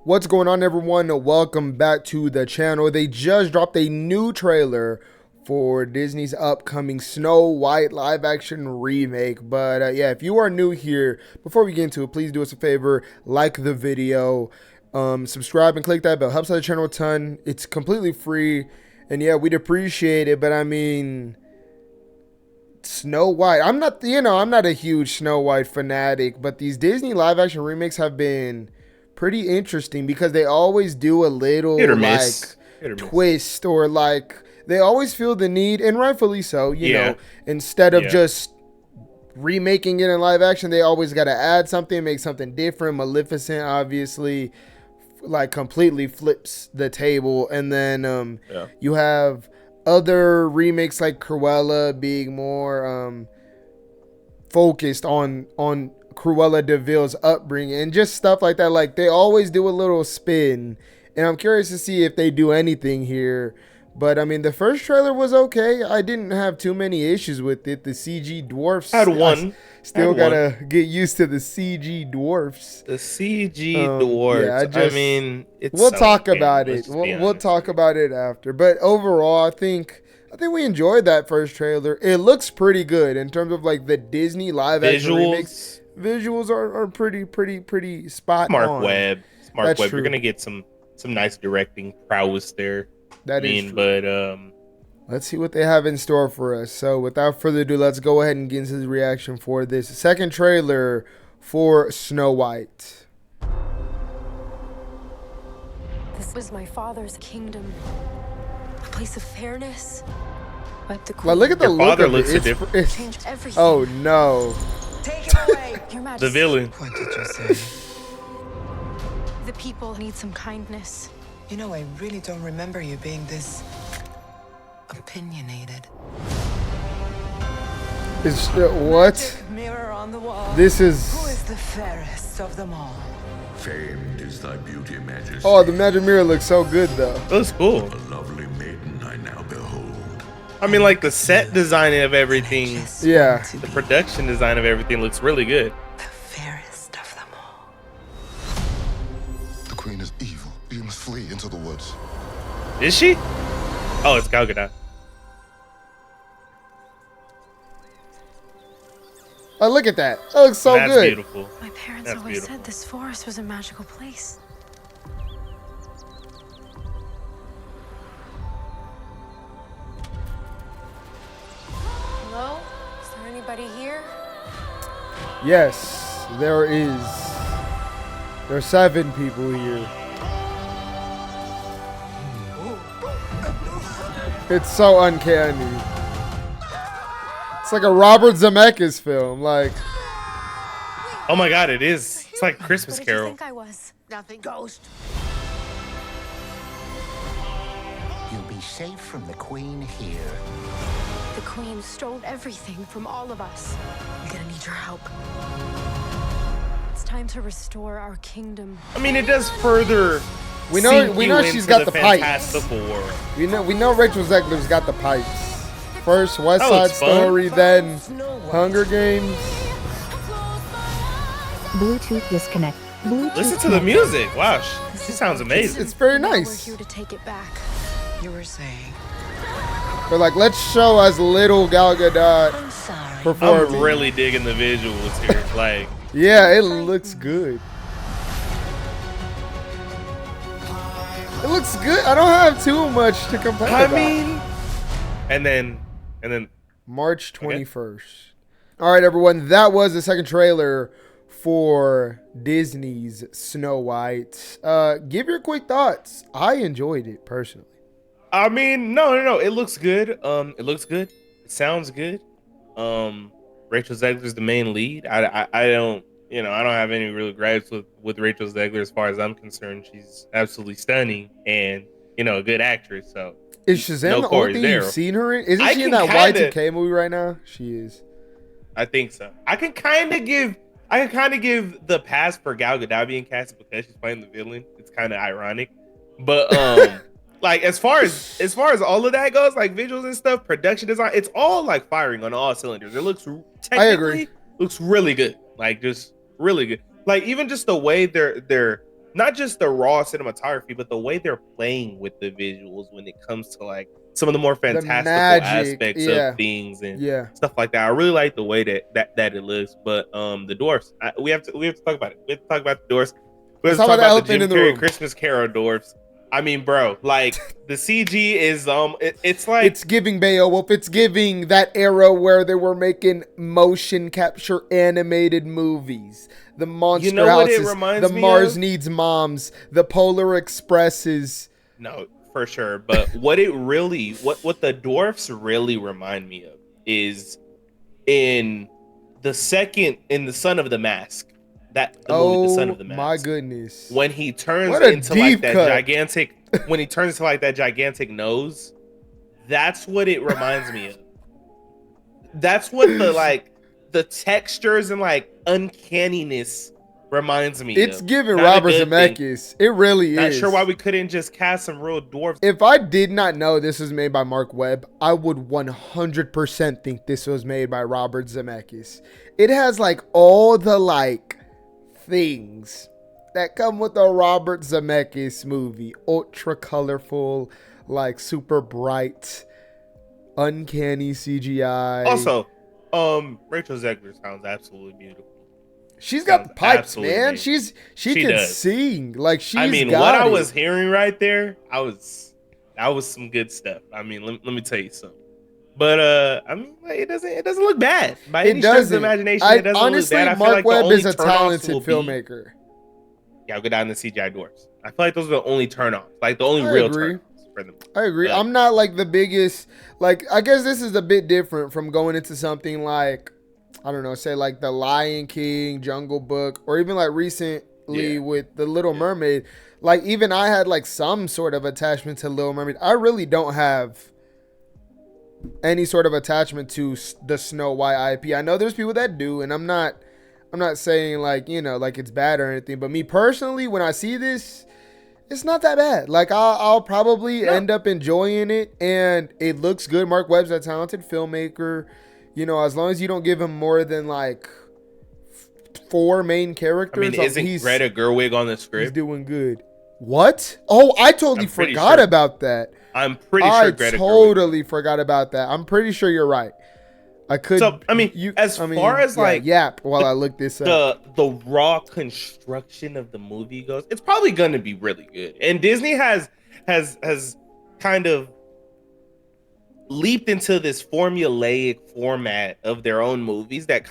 What's going on, everyone? Welcome back to the channel. They just dropped a new trailer for Disney's upcoming Snow White live action remake. But yeah, if you are new here, before we get into it, please do us a favor, like the video, subscribe and click that bell. Helps out the channel a ton. It's completely free, and yeah, we'd appreciate it. But I mean, Snow White, I'm not a huge Snow White fanatic, but these Disney live action remakes have been pretty interesting because they always do a little like twist, or like they always feel the need, and rightfully so, you know, instead of just remaking it in live action, they always got to add something, make something different. Maleficent obviously like completely flips the table, and then you have other remakes like Cruella being more focused on Cruella DeVille's upbringing and just stuff like that. Like, they always do a little spin, and I'm curious to see if they do anything here. But I mean, the first trailer was okay. I didn't have too many issues with it. The CG dwarfs had one. Still gotta get used to the CG dwarfs. The CG dwarfs. Yeah, I mean, we'll talk about it. We'll talk about it after. But overall, I think we enjoyed that first trailer. It looks pretty good in terms of like the Disney live action remakes. Visuals are pretty spot on. Smart Web. You're gonna get some nice directing prowess there. Let's see what they have in store for us. So without further ado, let's go ahead and get into the reaction for this second trailer for Snow White. This was my father's kingdom, a place of fairness. But the Queen, look at the look of it. It's changed everything. Oh no! Take it away, Your Majesty. The villain. What did you say? The people need some kindness. You know, I really don't remember you being this opinionated. Is what? Mirror on the wall. This is. Who is the fairest of them all? Famed is thy beauty, Majesty. Oh, the magic mirror looks so good, though. It looks cool. A lovely maiden I now behold. I mean, like the set design of everything. Yeah. The production design of everything looks really good. The fairest of them all. The Queen is evil. You must flee into the woods. Is she? Oh, it's Gal Gadot. Oh, look at that. That looks so That's good. Beautiful. My parents always said this forest was a magical place. Hello? Is there anybody here? Yes, there is. There are 7 people here. It's so uncanny. It's like a Robert Zemeckis film. Like, oh my God, it is. It's like Christmas What did you Carol. think I was? Nothing. Ghost. You'll be safe from the Queen here. The Queen stole everything from all of us. I'm gonna need your help. It's time to restore our kingdom. I mean, it does further. we know she's got the pipes. World. We know Rachel Zegler's got the pipes. First West Side Story, then Hunger Games. Bluetooth disconnect. Listen to the music. Wow, she sounds amazing. It's very nice. We're here to take it back. You were saying. But like, let's show us little Gal Gadot I'm sorry. performing. I'm really digging the visuals here. Like, yeah, it looks good. It looks good. I don't have too much to complain about. I mean, and then March 21st. All right, everyone. That was the second trailer for Disney's Snow White. Give your quick thoughts. I enjoyed it personally. I mean, no. It looks good. It looks good. It sounds good. Rachel Zegler's the main lead. I don't have any real gripes with Rachel Zegler as far as I'm concerned. She's absolutely stunning and, a good actress. So is Shazam the only thing you've seen her in? Isn't she in that Y2K movie right now? She is. I think so. I can kind of give the pass for Gal Gadot being cast because she's playing the villain. It's kind of ironic, but like as far as all of that goes, like visuals and stuff, production design, it's all like firing on all cylinders. It looks technically looks really good, like just really good. Like even just the way they're not just the raw cinematography, but the way they're playing with the visuals when it comes to like some of the more The fantastical magic, aspects yeah. of things and Yeah. stuff like that. I really like the way that it looks. But the dwarfs, we have to talk about it. We have to talk about the dwarfs. We have Let's to talk talk about about the the Jim elephant in the Carrey room. Christmas Carol dwarfs. I mean, bro, like the CG is it's like It's giving Beowulf. It's giving that era where they were making motion capture animated movies. The Monster You know what it Houses, reminds the me Mars of? Needs Moms, the Polar Expresses. no, for sure. But what the dwarfs really remind me of is in the Son of the Mask. The movie, The Son of the Mask. My goodness. When he turns What a into like deep that cut. gigantic nose, that's what it reminds me of. That's what the textures and like uncanniness reminds me It's of. giving Not a Robert good thing. Zemeckis. It really Not is. sure why we couldn't just cast some real dwarves. If I did not know this was made by Mark Webb, I would 100% think this was made by Robert Zemeckis. It has like all the like things that come with a Robert Zemeckis movie. Ultra colorful, like super bright, uncanny CGI. Also, Rachel Zegler sounds absolutely beautiful. She's got the sounds pipes, absolutely man. amazing. She She can does. sing. Like she's I mean, got what I it. was hearing right there, that was some good stuff. I mean, let me tell you something. But I mean, like, it doesn't look bad by any stretch of the imagination. It doesn't honestly, look bad. I feel Mark like the Webb only is a turnoffs talented will be- filmmaker. Yeah, I'll go down to CGI dwarfs. I feel like those are the only turnoffs, like the only I real agree. turnoffs for them. I agree. But- I'm not like the biggest, like, I guess this is a bit different from going into something like, I don't know, say like The Lion King, Jungle Book, or even like recently Yeah. with The Little Mermaid. Like, even I had like some sort of attachment to Little Mermaid. I really don't have any sort of attachment to the Snow White IP. I know there's people that do, and I'm not saying like, you know, like it's bad or anything, but me personally, when I see this, it's not that bad. Like I'll probably end up enjoying it, and it looks good. Mark Webb's a talented filmmaker. You know, as long as you don't give him more than like 4 main I characters, mean, isn't Greta Gerwig on the he's script? doing good. What? Oh, I totally I'm pretty forgot sure. about that. I'm pretty sure I Greta Gerwig. totally forgot about that. I'm pretty sure you're right. I could. So, I mean, as far as, like, yap, while I look this up. The raw construction of the movie goes, it's probably going to be really good. And Disney has kind of leaped into this formulaic format of their own movies that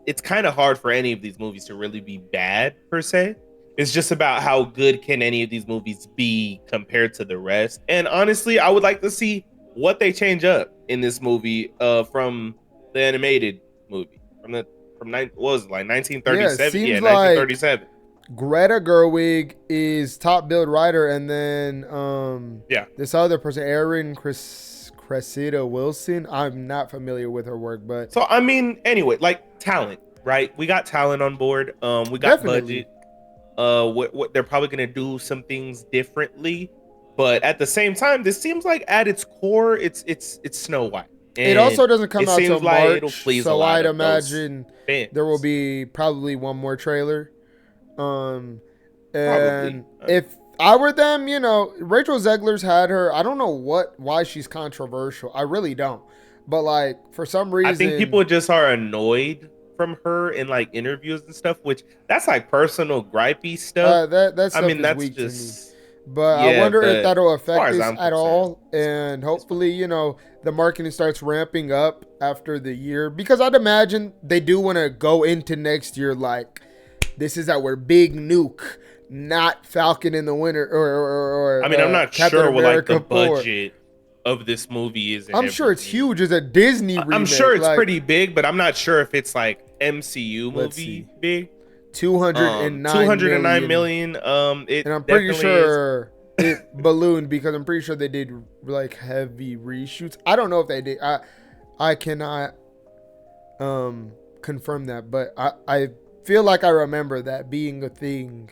it's kind of hard for any of these movies to really be bad per se. It's just about how good can any of these movies be compared to the rest. And honestly, I would like to see what they change up in this movie from the animated movie what was it, like 1937? Yeah, 1937. Greta Gerwig is top billed writer, and then this other person, Erin Cressida Wilson. I'm not familiar with her work, but so I mean, anyway, like talent, right? We got talent on board. We got Definitely. budget. What they're probably gonna do some things differently, but at the same time, this seems like at its core, it's Snow White. And it also doesn't come out till like March, so I'd imagine fans. there will be probably one more trailer. And Probably. if I were them, you know, Rachel Zegler's had her. I don't know why she's controversial. I really don't. But like for some reason, I think people just are annoyed from her in like interviews and stuff, which that's like personal gripey stuff. That stuff I mean, is that's weak just. to me. But I wonder if that'll affect far as this I'm at all. concerned, And hopefully, you know, the marketing starts ramping up after the year, because I'd imagine they do want to go into next year like, this is our big nuke, not Falcon in the Winter or I mean, I'm not Captain sure what like the America 4. budget of this movie is. I'm sure it's huge. It's a Disney remake. I'm sure it's like, pretty big, but I'm not sure if it's like MCU Let's movie see. big. 209 million. And I'm pretty sure it ballooned, because I'm pretty sure they did like heavy reshoots. I don't know if they did. I cannot confirm that, but I feel like I remember that being a thing.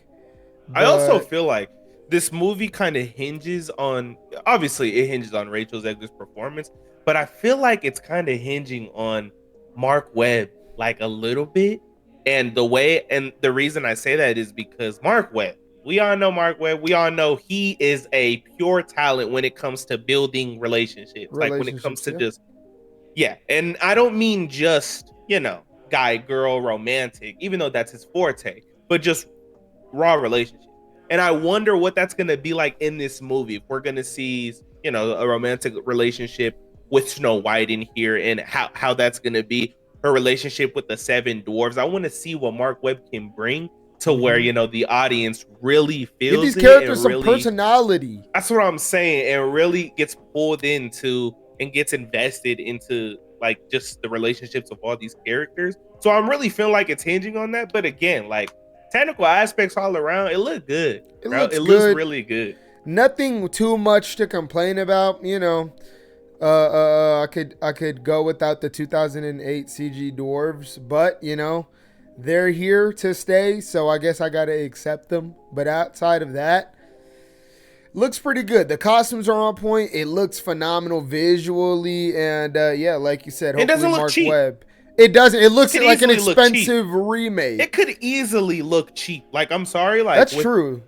I also But feel like this movie kind of hinges on, obviously it hinges on Rachel Zegler's performance, but I feel like it's kind of hinging on Mark Webb like a little bit. And the reason I say that is because Mark Webb, we all know Mark Webb. We all know he is a pure talent when it comes to building relationships. Like when it comes to just, yeah. And I don't mean just, you know, guy, girl, romantic, even though that's his forte, but just raw relationship. And I wonder what that's going to be like in this movie. If we're going to see, you know, a romantic relationship with Snow White in here, and how that's going to be her relationship with the seven dwarves. I want to see what Mark Webb can bring to where, you know, the audience really feels give these characters some really, personality. That's what I'm saying, and really gets pulled into and gets invested into like just the relationships of all these characters. So I'm really feeling like it's hinging on that. But again, like technical aspects all around, it looked good. It looks really good. Nothing too much to complain about, you know. I could go without the 2008 CG dwarves, but you know, they're here to stay, so I guess I gotta accept them. But outside of that, looks pretty good. The costumes are on point. It looks phenomenal visually, and yeah, like you said, hopefully it doesn't look Mark cheap. Webb. It doesn't. It looks like an easily expensive remake. It could easily look cheap. Like, I'm sorry, like that's true.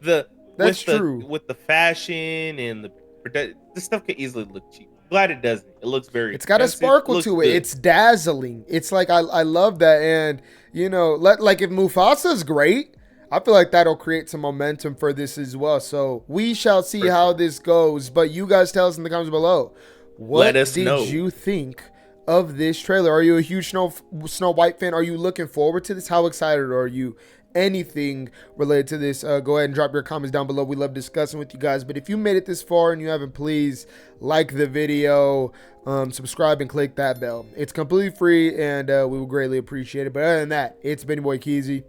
That's true. With the fashion and the stuff could easily look cheap. Glad it doesn't. It looks very. It's got a sparkle to it. It's dazzling. It's like I love that, and you know, like if Mufasa's great, I feel like that'll create some momentum for this as well. So we shall see how this goes. But you guys tell us in the comments below. What did you think of this trailer? Are you a huge Snow White fan? Are you looking forward to this? How excited are you? Anything related to this, go ahead and drop your comments down below. We love discussing with you guys. But if you made it this far and you haven't, please like the video, subscribe, and click that bell. It's completely free, and we will greatly appreciate it. But other than that, it's been your boy 𝙎𝙬𝙆𝙎,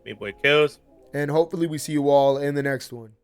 me boy Kills, and hopefully we see you all in the next one.